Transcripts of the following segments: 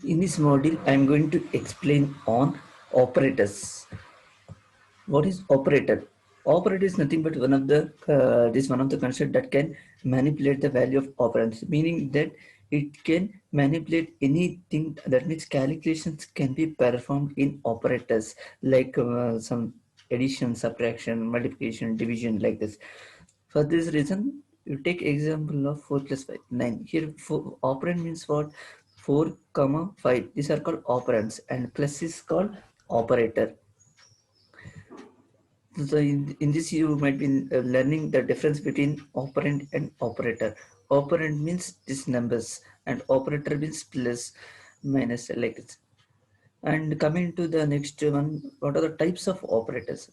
In this module, I am going to explain on operators. What is operator? Operator is nothing but one of the concept that can manipulate the value of operands, meaning that it can manipulate anything. That means calculations can be performed in operators like some addition, subtraction, multiplication, division, like this. For this reason, you take example of 4 plus 5, 9. Here, operand means what? 4, comma 5. These are called operands, and plus is called operator. So in this you might be learning the difference between operand and operator. Operand means these numbers and operator means plus, minus, like this. And coming to the next one, what are the types of operators?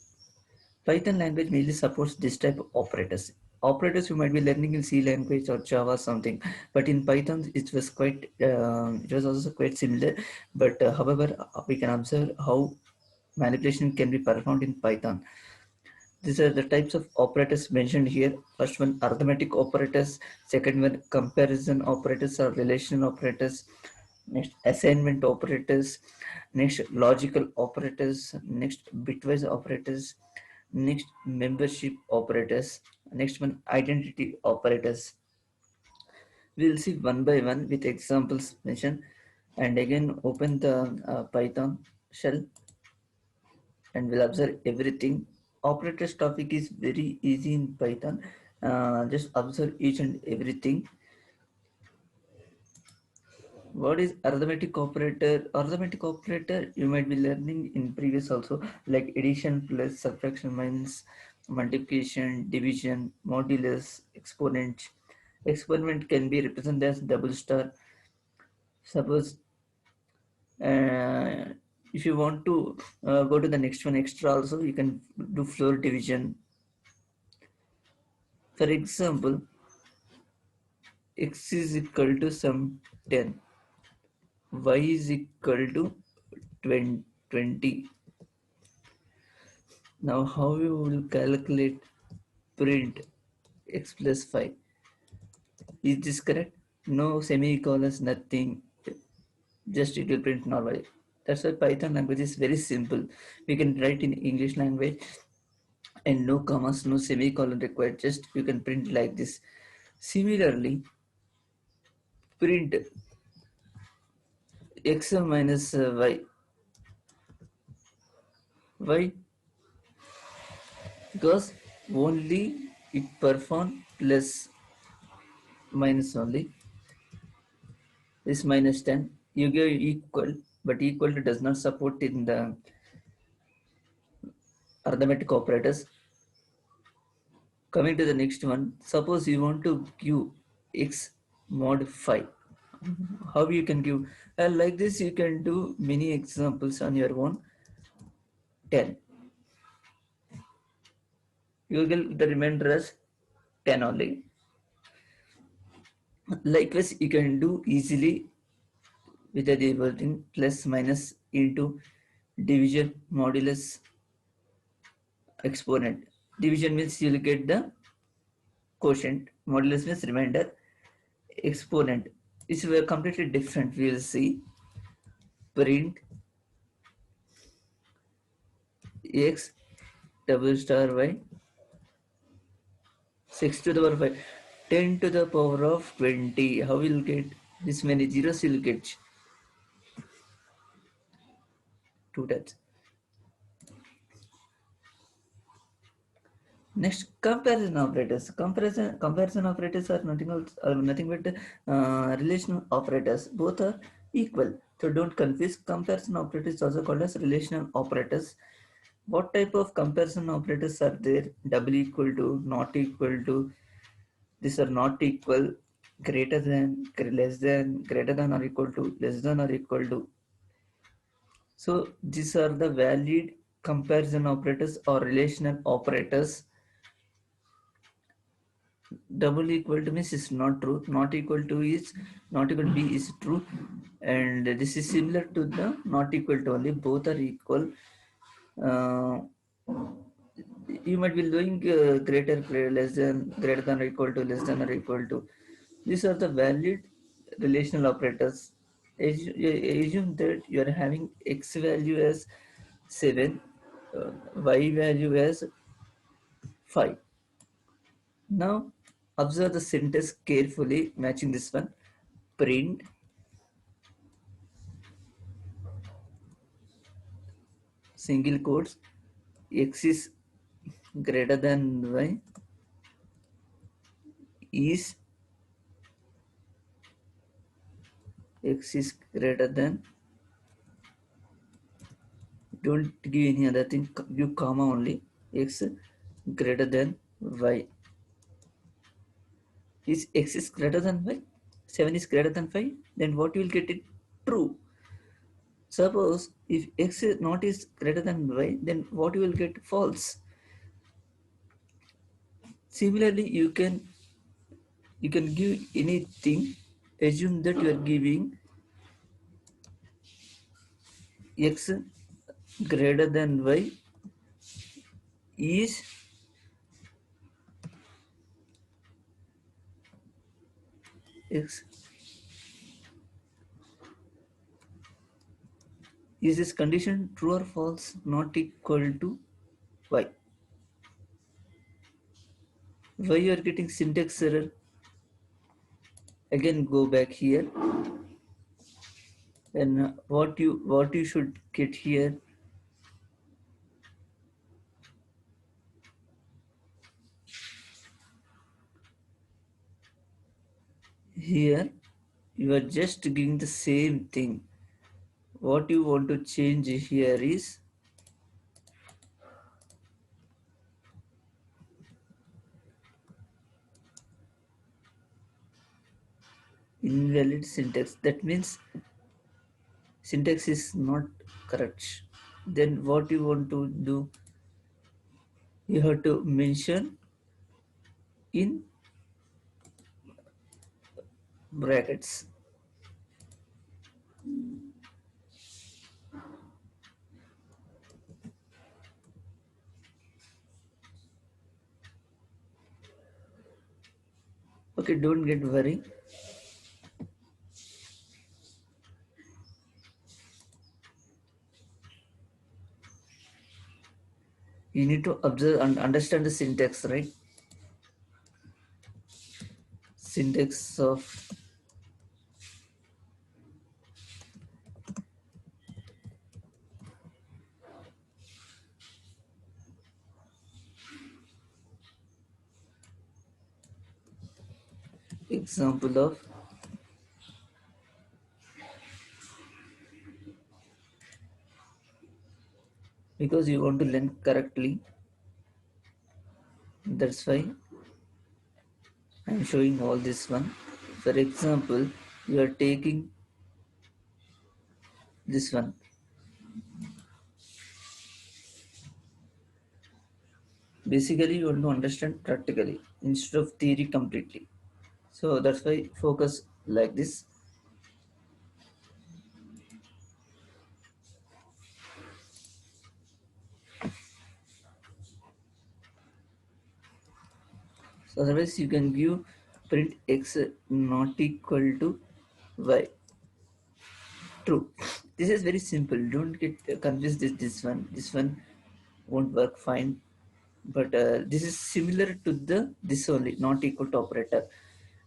Python language mainly supports this type of operators. Operators you might be learning in C language or Java something, but in Python it was also quite similar. But however, we can observe how manipulation can be performed in Python. These are the types of operators mentioned here. First one, arithmetic operators. Second one, comparison operators or relational operators. Next, assignment operators. Next, logical operators. Next, bitwise operators. Next, membership operators. Next one, identity operators. We'll see one by one with examples mentioned. And again, open the Python shell and we'll observe everything. Operators topic is very easy in Python. Just observe each and everything. What is arithmetic operator? Arithmetic operator you might be learning in previous also, like addition, plus, subtraction, minus, multiplication, division, modulus, exponent. Exponent can be represented as double star. Suppose uh, if you want to go to the next one extra also, you can do floor division. For example, x is equal to some 10, y is equal to 20. Now how you will calculate print x plus 5? Is this correct? No semicolons, nothing. Just it will print normally. That's why Python language is very simple. We can write in English language and no commas, no semicolon required. Just you can print like this. Similarly, print x minus y. Why? Because only it perform plus minus only. This minus 10. You give equal, but equal to does not support in the arithmetic operators. Coming to the next one, suppose you want to give x mod 5. How you can give? Like this, you can do many examples on your own. 10. You will get the remainder as 10 only. Likewise, you can do easily with the wording plus minus into division, modulus, exponent. Division means you will get the quotient, modulus means remainder, exponent. It's completely different. We will see print x double star y 6 to the power 5, 10 to the power of 20. How will get this many zeros? You'll get two times. Next, comparison operators. Comparison operators are nothing else, nothing but relational operators. Both are equal. So don't confuse. Comparison operators also called as relational operators. What type of comparison operators are there? Double equal to, not equal to. These are not equal, greater than, less than, greater than or equal to, less than or equal to. So these are the valid comparison operators or relational operators. Double equal to means is not true, not equal to is not equal to b is true, and this is similar to the not equal to only. Both are equal. uh, you might be doing less than, greater than or equal to, less than or equal to. These are the valid relational operators. Assume that you are having x value as 7, y value as 5. Now observe the sentence carefully, matching this one. Print single quotes x is greater than y is x is greater than, don't give any other thing, give comma only, x greater than y. Is x is greater than y, 7 is greater than 5, then what you will get it true. Suppose if x is not is greater than y, then what you will get false. Similarly, you can give anything, assume that you are giving x greater than y is x, is this condition true or false, not equal to y. Why you are getting syntax error? Again go back here, and what you should get here, here you are just giving the same thing. What you want to change here is invalid syntax. That means syntax is not correct. Then what you want to do, you have to mention in brackets. Okay, don't get worried. You need to observe and understand the syntax, right? Syntax of example of, because you want to learn correctly, that's why I'm showing all this one. For example, you are taking this one. Basically, you want to understand practically instead of theory completely. So that's why focus like this. So otherwise, you can give print x not equal to y. True. This is very simple. Don't get confused with this one. This one won't work fine. But this is similar to the this only, not equal to operator.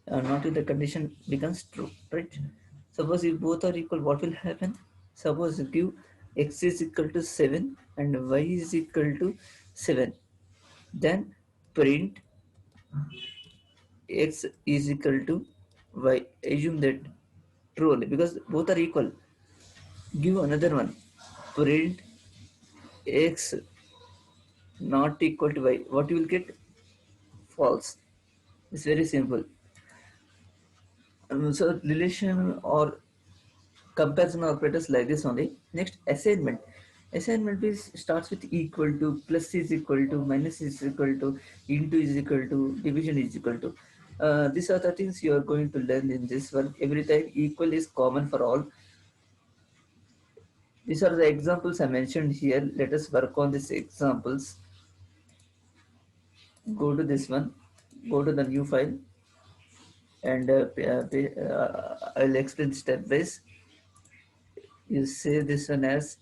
Not if the condition becomes true, right? Suppose if both are equal, what will happen? Suppose give x is equal to 7 and y is equal to 7. Then print x is equal to y. Assume that true only because both are equal. Give another one. Print x not equal to y. What you will get? False. It's very simple. So relation or comparison operators like this only. Next, assignment. Assignment is starts with equal to, plus is equal to, minus is equal to, into is equal to, division is equal to. These are the things you are going to learn in this one. Every time equal is common for all. These are the examples I mentioned here. Let us work on these examples. Go to this one. Go to the new file and I'll explain step by step. You say this one as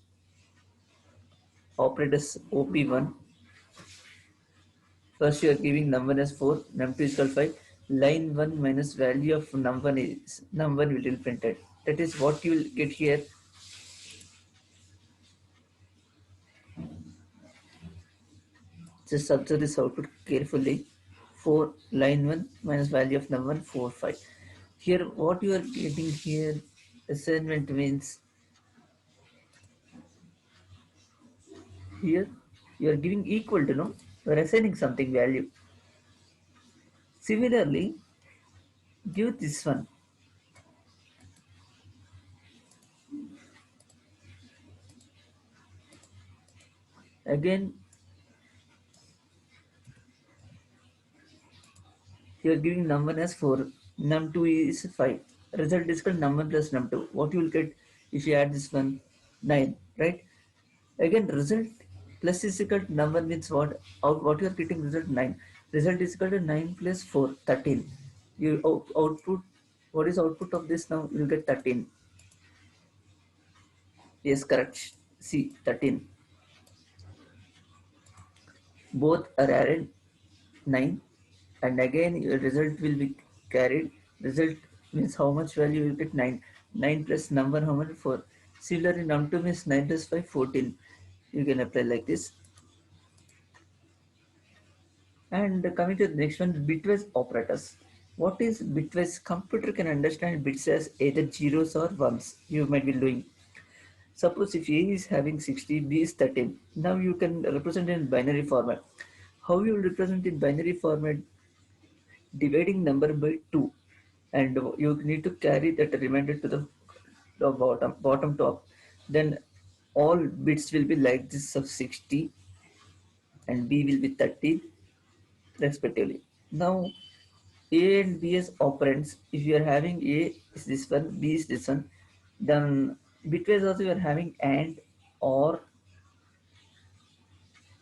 operators OP1. First you are giving num1 as 4, num2 is equal 5. Line 1 minus value of num1 is num1 will be printed. That is what you will get here. Just observe this output carefully. 4 line 1 minus value of num1 4 5. Here what you are getting here assignment means here you are giving equal to no, you are assigning something value. Similarly, give this one. Again, you are giving num1 as 4, num2 is 5. Result is called num1 plus num2. What you will get if you add this one? 9, right? Again, result plus is equal to num1 means what? What you are getting result 9. Result is equal to 9 plus 4, 13. You output, what is output of this now? You will get 13. Yes, correct. See, 13. Both are added 9, and again your result will be carried. Result means how much value you will get 9. 9 plus number how much? 4. Similarly, num2 means 9 plus 5, 14. You can apply like this. And coming to the next one, bitwise operators. What is bitwise? Computer can understand bits as either zeros or ones. You might be doing. Suppose if A is having 60, B is 13. Now you can represent in binary format. How you will represent in binary format? Dividing number by 2, and you need to carry that remainder to the bottom top. Then all bits will be like this of 60 and B will be 30 respectively. Now A and B as operands. If you are having A is this one, B is this one, then bitwise also you are having AND or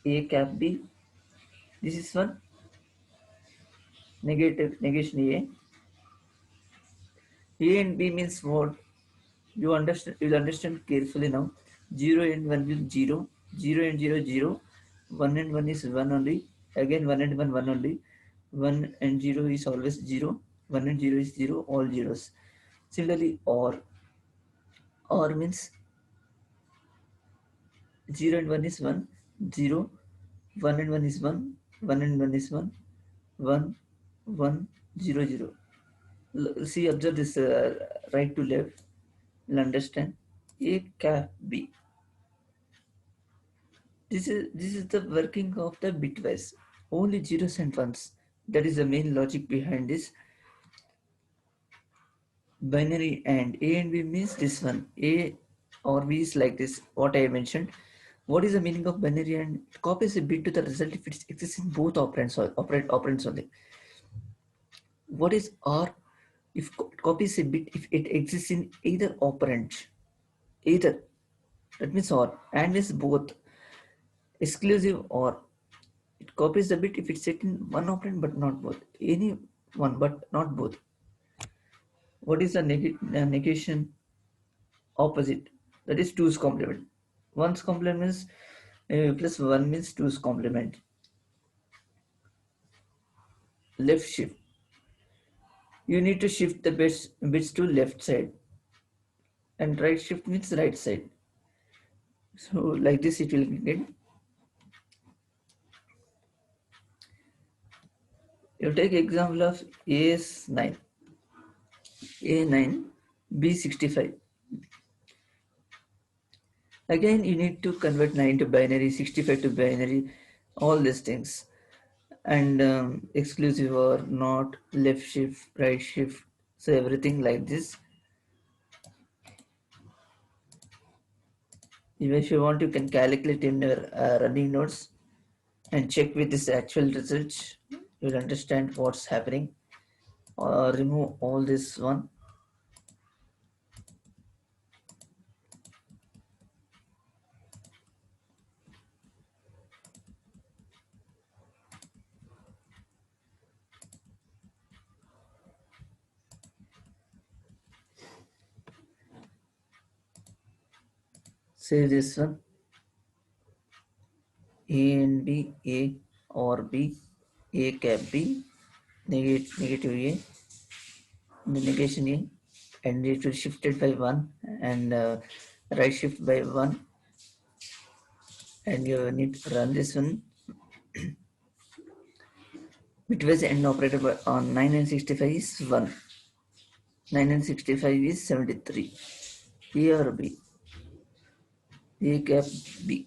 A cap B. This is one negative negation A. A and B means what? You'll understand carefully now. 0 and 1 will 0. 0 and 0 0. 1 and 1 is 1 only. Again 1 and 1 1 only. 1 and 0 is always 0. 1 and 0 is 0. All zeros. Similarly, or means 0 and 1 is 1. 0. 1 and 1 is 1. 1 and 1 is 1. 1 1 0 0. See, observe this right to left. You'll understand. A cap B. This is the working of the bitwise. Only zeros and ones. That is the main logic behind this binary and A and B means this one. A or B is like this. What I mentioned. What is the meaning of binary and? It copies a bit to the result if it exists in both operands or operands only. What is OR? If it copies a bit if it exists in either operand, either, that means OR, and means both. Exclusive OR. It copies the bit if it's set in one operand but not both. Any one but not both. What is the negation? Opposite? That is 2's complement. 1's complement means plus 1 means 2's complement. Left shift. You need to shift the bits to left side. And right shift means right side. So like this it will get. You take example of A9, A9, B65. Again, you need to convert 9 to binary, 65 to binary, all these things. And exclusive or not, left shift, right shift. So everything like this. Even if you want, you can calculate in your running notes and check with this actual results. You'll understand what's happening. Remove all this one. Say this one, A and B, A or B, A cap B, negative A, the negation A, and it will shifted by 1 and right shift by 1, and you need to run this one. Bitwise end operator on 9965 is 1, 9965 is 73. A or B, A cap B.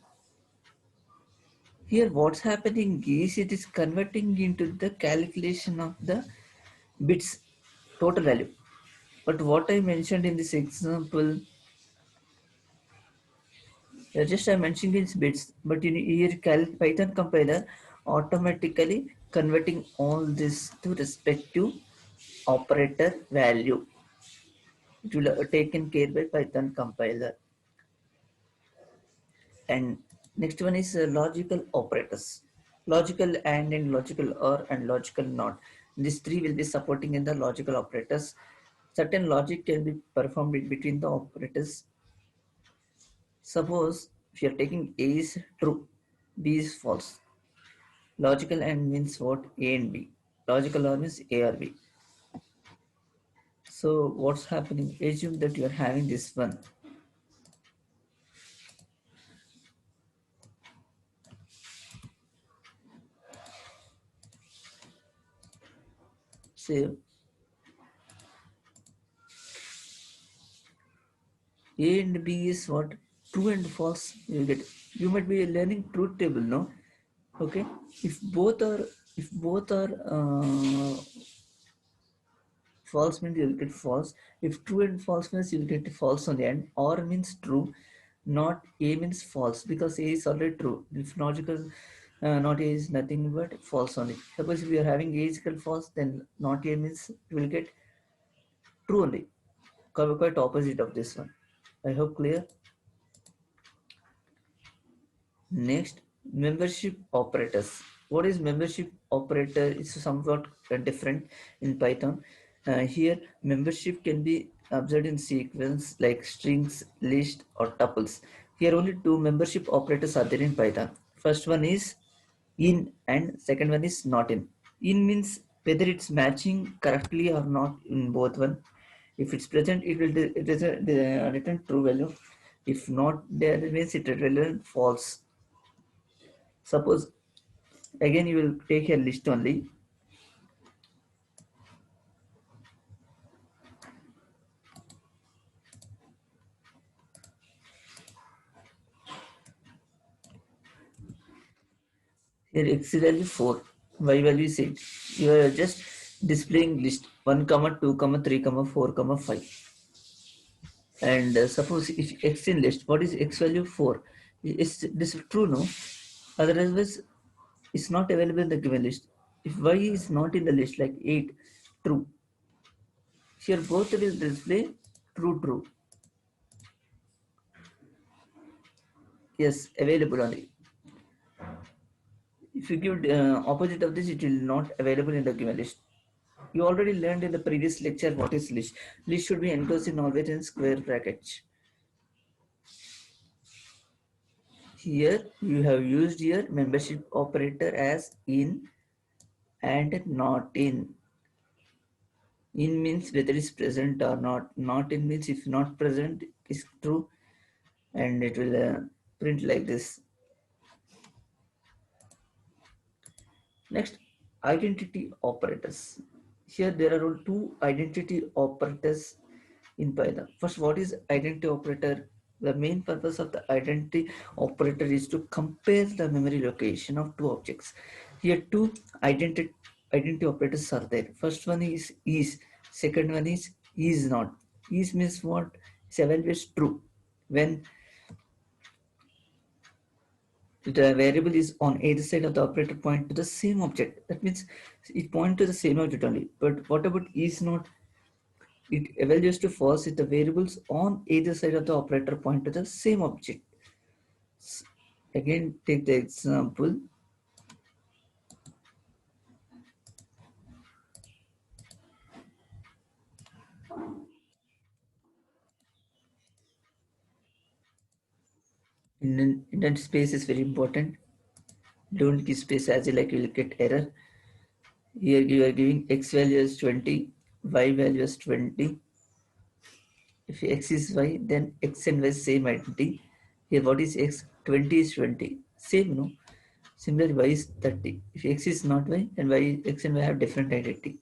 Here what's happening is it is converting into the calculation of the bits total value. But what I mentioned in this example, just I mentioned is bits, but in here Python compiler automatically converting all this to respective operator value. It will taken care by Python compiler. And next one is logical operators. Logical and logical or and logical not. These three will be supporting in the logical operators. Certain logic can be performed in between the operators. Suppose if you are taking A is true, B is false. Logical and means what? A and B. Logical or means A or B. So what's happening? Assume that you are having this one. Say A and B is what? True and false. You get. You might be learning truth table, no? Okay. If both are false means you'll get false. If true and false means you'll get false on the end. Or means true, not A means false because A is already true. If logical, not A is nothing but false only. Suppose if you are having A is equal false, then not A means you will get true only. Quite opposite of this one. I hope clear. Next, membership operators. What is membership operator? It's somewhat different in Python. Here, membership can be observed in sequence like strings, list, or tuples. Here, only two membership operators are there in Python. First one is in, and second one is not in. In means whether it's matching correctly or not in both one. If it's present, it will return true value. If not there, it means it will return false. Suppose again you will take a list only. Here x value 4, y value is 8. You are just displaying list 1 comma 2 comma 3 comma 4 comma 5. And suppose if x in list, what is x value 4? Is this true? No. Otherwise, it's not available in the given list. If y is not in the list, like 8, true. Here both will display true, true. Yes, available only. If you give opposite of this, it will not available in the given list. You already learned in the previous lecture what is list. List should be enclosed in always in square brackets. Here you have used your membership operator as in and not in. In means whether it's present or not. Not in means if not present is true, and it will print like this. Next, identity operators. Here there are two identity operators in Python. First, what is identity operator? The main purpose of the identity operator is to compare the memory location of two objects. Here two identity operators are there. First one is, second one is not. Is means what? It evaluates true when the variable is on either side of the operator point to the same object. That means it points to the same object only. But what about is not? It evaluates to false if the variables on either side of the operator point to the same object. Again, take the example. Indent space is very important. Don't give space as you like, you will get error. Here you are giving x value as 20, y value as 20. If x is y, then x and y same identity. Here what is x? 20 is 20. Same, no? Similarly, y is 30. If x is not y, then y, x and y have different identity.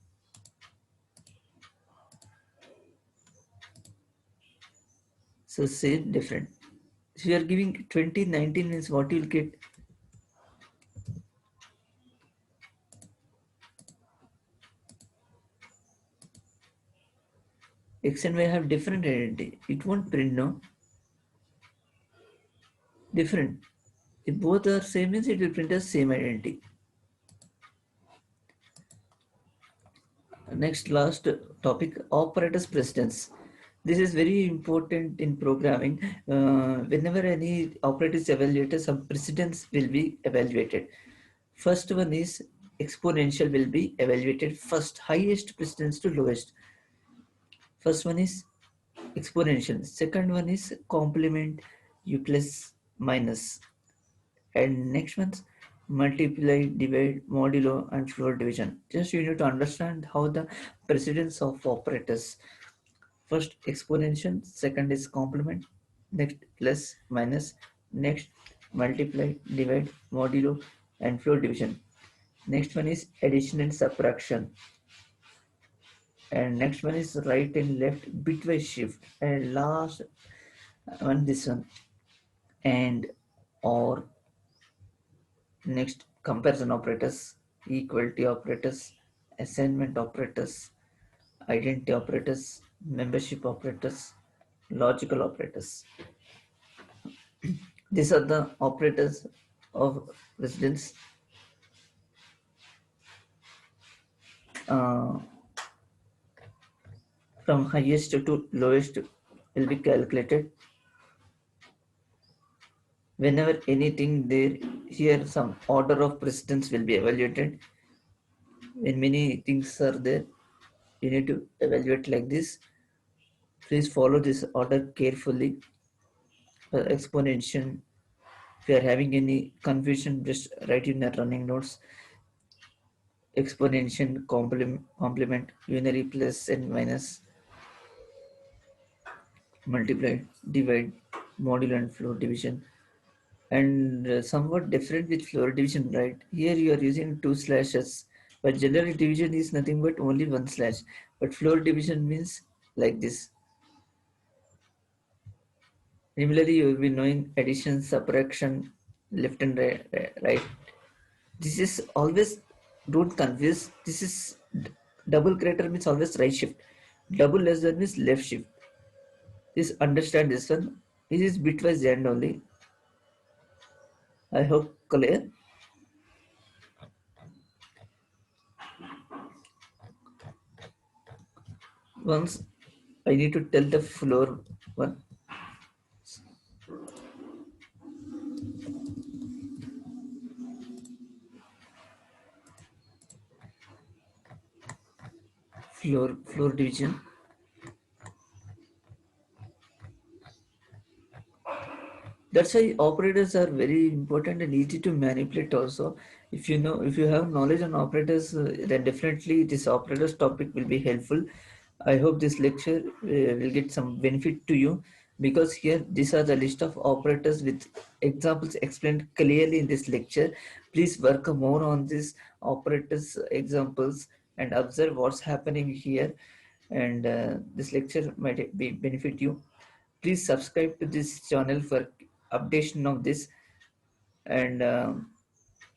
So same, different. If you are giving 20, 19 means what you will get? X and y have different identity. It won't print, no? Different. If both are same means it will print as same identity. Next, last topic, operators precedence. This is very important in programming. Whenever any operator is evaluated, some precedence will be evaluated. First one is exponential will be evaluated first, highest precedence to lowest. First one is exponential. Second one is complement, u plus minus. And next one's multiply, divide, modulo, and floor division. Just you need to understand how the precedence of operators. First exponential, second is complement, next plus minus, next multiply, divide, modulo, and floor division. Next one is addition and subtraction. And next one is right and left bitwise shift. And last one this one. And or next, comparison operators, equality operators, assignment operators, identity operators, membership operators, logical operators. These are the operators of residence. Uh, from highest to lowest will be calculated. Whenever anything there, here some order of precedence will be evaluated. When many things are there, you need to evaluate like this. Please follow this order carefully. Exponential. If you are having any confusion, just write in the running notes. Exponential, complement, unary, plus and minus, multiply, divide, modulo, and floor division. And somewhat different with floor division, right? Here you are using two slashes, but general division is nothing but only one slash. But floor division means like this. Similarly, you will be knowing addition, subtraction, left and right. This is always, don't confuse. This is double greater means always right shift. Double lesser means left shift. Please understand this one. This is bitwise and only. I hope clear. Once I need to tell the floor one. Floor division. That's why operators are very important and easy to manipulate also. If you know, if you have knowledge on operators, then definitely this operators topic will be helpful. I hope this lecture will get some benefit to you, because here these are the list of operators with examples explained clearly in this lecture. Please work more on these operators examples and observe what's happening here, and this lecture might be benefit you. Please subscribe to this channel for updation of this, and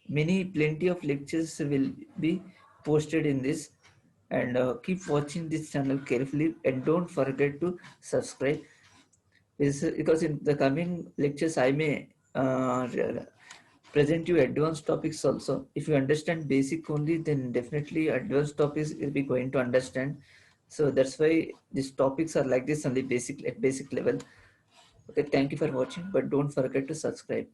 many plenty of lectures will be posted in this, and keep watching this channel carefully and don't forget to subscribe. Because in the coming lectures I may present you advanced topics also. If you understand basic only, then definitely advanced topics will be going to understand. So that's why these topics are like this, only basic at basic level. Okay, thank you for watching, but don't forget to subscribe.